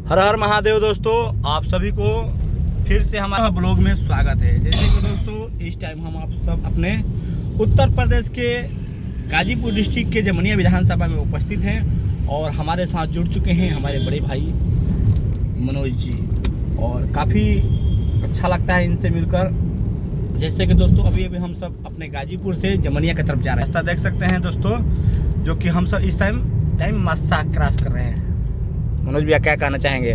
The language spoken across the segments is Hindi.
हर हर महादेव दोस्तों, आप सभी को फिर से हमारे ब्लॉग में स्वागत है। जैसे कि दोस्तों इस टाइम हम आप सब अपने उत्तर प्रदेश के गाजीपुर डिस्ट्रिक्ट के जमनिया विधानसभा में उपस्थित हैं और हमारे साथ जुड़ चुके हैं हमारे बड़े भाई मनोज जी, और काफ़ी अच्छा लगता है इनसे मिलकर। जैसे कि दोस्तों अभी हम सब अपने गाजीपुर से जमनिया की तरफ जा रहे हैं। रास्ता देख सकते हैं दोस्तों, जो कि हम सब इस टाइम मस्सा क्रॉस कर रहे हैं। मनोज भैया क्या कहना चाहेंगे?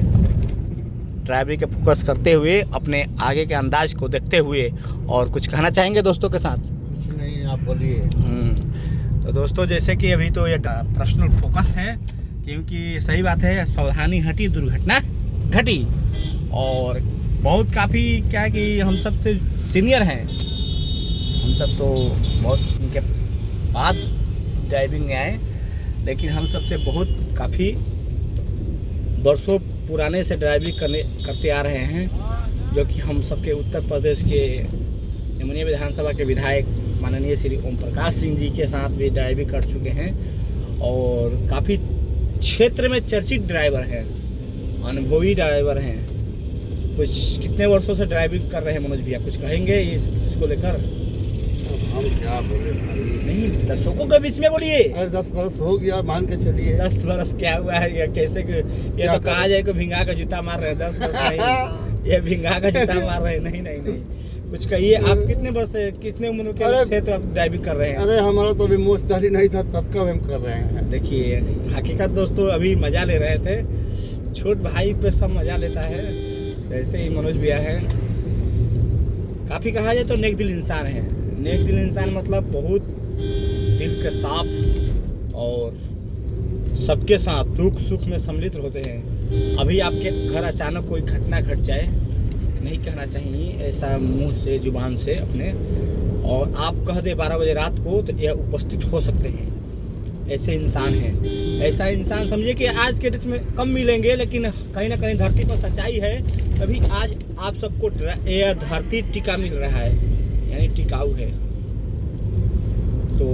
ड्राइवरी के फोकस करते हुए, अपने आगे के अंदाज को देखते हुए, और कुछ कहना चाहेंगे दोस्तों के साथ? कुछ नहीं, आप बोलिए। तो दोस्तों जैसे कि अभी तो ये पर्सनल फोकस है, क्योंकि सही बात है, सावधानी हटी दुर्घटना घटी। और बहुत काफ़ी क्या है कि हम सबसे सीनियर हैं, हम सब तो बहुत इनके बाद ड्राइविंग में आए, लेकिन हम सबसे बहुत काफ़ी वर्षों पुराने से ड्राइविंग करते आ रहे हैं, जो कि हम सबके उत्तर प्रदेश के जमनिया विधानसभा के विधायक माननीय श्री ओम प्रकाश सिंह जी के साथ भी ड्राइविंग कर चुके हैं और काफ़ी क्षेत्र में चर्चित ड्राइवर हैं, अनुभवी ड्राइवर हैं। कुछ कितने वर्षों से ड्राइविंग कर रहे हैं मनोज भैया, कुछ कहेंगे इसको लेकर? हम क्या बोले भाई? नहीं, दर्शकों के बीच में बोलिए। अरे 10 बरस हो गया, मान के चलिए। 10 बरस क्या हुआ है? या कैसे ये तो कहा जाए कि भिंगा का जूता मार रहे हैं। 10 बरस नहीं, ये भिंगा का जूता मार रहे हैं। नहीं, कुछ कहिए। आप कितने वर्ष से, कितने उम्र के थे तो आप ड्राइविंग कर रहे हैं? अरे हमारा तो अभी मोचदारी नहीं था, तब का हम कर रहे हैं। देखिए हकीकत दोस्तों, अभी मजा ले रहे थे, छोट भाई पे सब मजा लेता है। वैसे ही मनोज भैया है, काफ़ी कहा जाए तो नेक दिल इंसान है। नेक दिल इंसान मतलब बहुत दिल के साफ और सबके साथ दुख सुख में सम्मिलित होते हैं। अभी आपके घर अचानक कोई घटना घट जाए, नहीं कहना चाहिए ऐसा मुंह से जुबान से अपने, और आप कह दे 12 बजे रात को, तो यह उपस्थित हो सकते हैं। ऐसे इंसान हैं। ऐसा इंसान समझिए कि आज के डेट में कम मिलेंगे, लेकिन कहीं ना कहीं धरती पर सच्चाई है, तभी आज आप सबको यह धरती टिका मिल रहा है, यानी टिकाऊ है। तो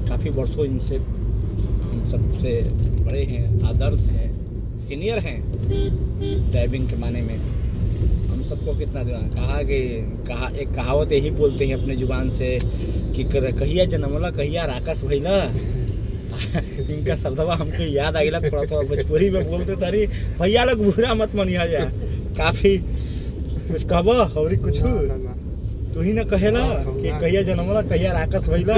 काफ़ी वर्षों इनसे हम सबसे बड़े हैं, आदर्श हैं, सीनियर हैं ड्राइविंग के माने में। हम सबको कितना एक कहावत यही बोलते हैं अपने जुबान से कि कहिया जनमला कहिया राकस भइला। इनका शब्दवा हमको याद आ गया, थोड़ा थोड़ा भोजपुरी में बोलते तारी। भैया लोग बुरा मत मनिया जा, काफ़ी कुछ कहबो और कुछ तू ही ना कहेला कि कहिया जनमला कहिया राकस भइला।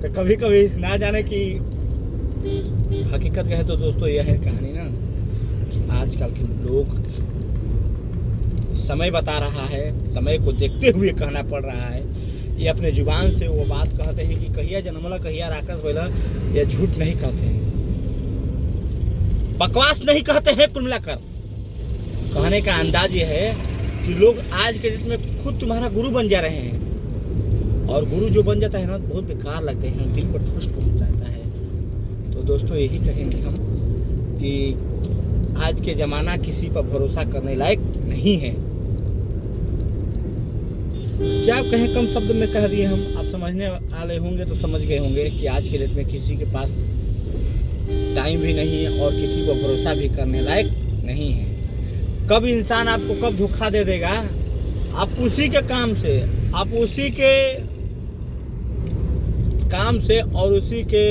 तो कभी कभी ना जाने की हकीकत कहे तो दोस्तों यह है कहानी ना, कि आजकल के लोग, समय बता रहा है, समय को देखते हुए कहना पड़ रहा है। ये अपने जुबान से वो बात कहते हैं कि कहिया जनमला कहिया राकस भइला, ये झूठ नहीं कहते हैं, बकवास नहीं कहते हैं। कुल मिलाकर कहने का अंदाज ये है कि लोग आज के डेट में खुद तुम्हारा गुरु बन जा रहे हैं, और गुरु जो बन जाता है ना, बहुत बेकार लगते हैं, दिल पर ठोस पहुंच जाता है। तो दोस्तों यही कहेंगे हम कि आज के ज़माना किसी पर भरोसा करने लायक नहीं है। क्या कहें, कम शब्द में कह दिए हम, आप समझने वाले होंगे तो समझ गए होंगे कि आज के डेट में किसी के पास टाइम भी नहीं है और किसी पर भरोसा भी करने लायक नहीं है। कब इंसान आपको कब धोखा दे देगा, आप उसी के काम से, आप उसी के काम से और उसी के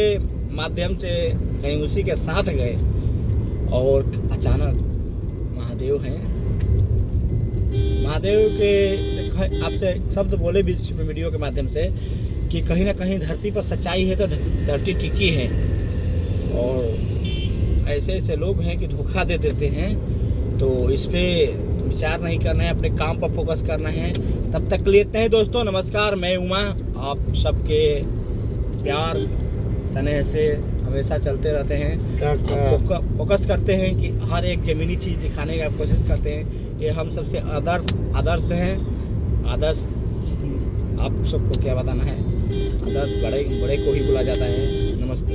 माध्यम से कहीं उसी के साथ गए, और अचानक महादेव हैं, महादेव के आपसे शब्द बोले बीच में वीडियो के माध्यम से कि कहीं ना कहीं धरती पर सच्चाई है तो धरती टिकी है, और ऐसे ऐसे लोग हैं कि धोखा दे देते हैं। तो इस पे विचार नहीं करना है, अपने काम पर फोकस करना है। तब तक लेते हैं दोस्तों, नमस्कार। मैं उमा, आप सबके प्यार स्नेह से हमेशा चलते रहते हैं। आप फोकस करते हैं कि हर एक ज़मीनी चीज़ दिखाने का कोशिश करते हैं। ये हम सबसे आदर्श हैं। आदर्श आप सबको क्या बताना है, आदर्श बड़े को ही बोला जाता है। नमस्ते।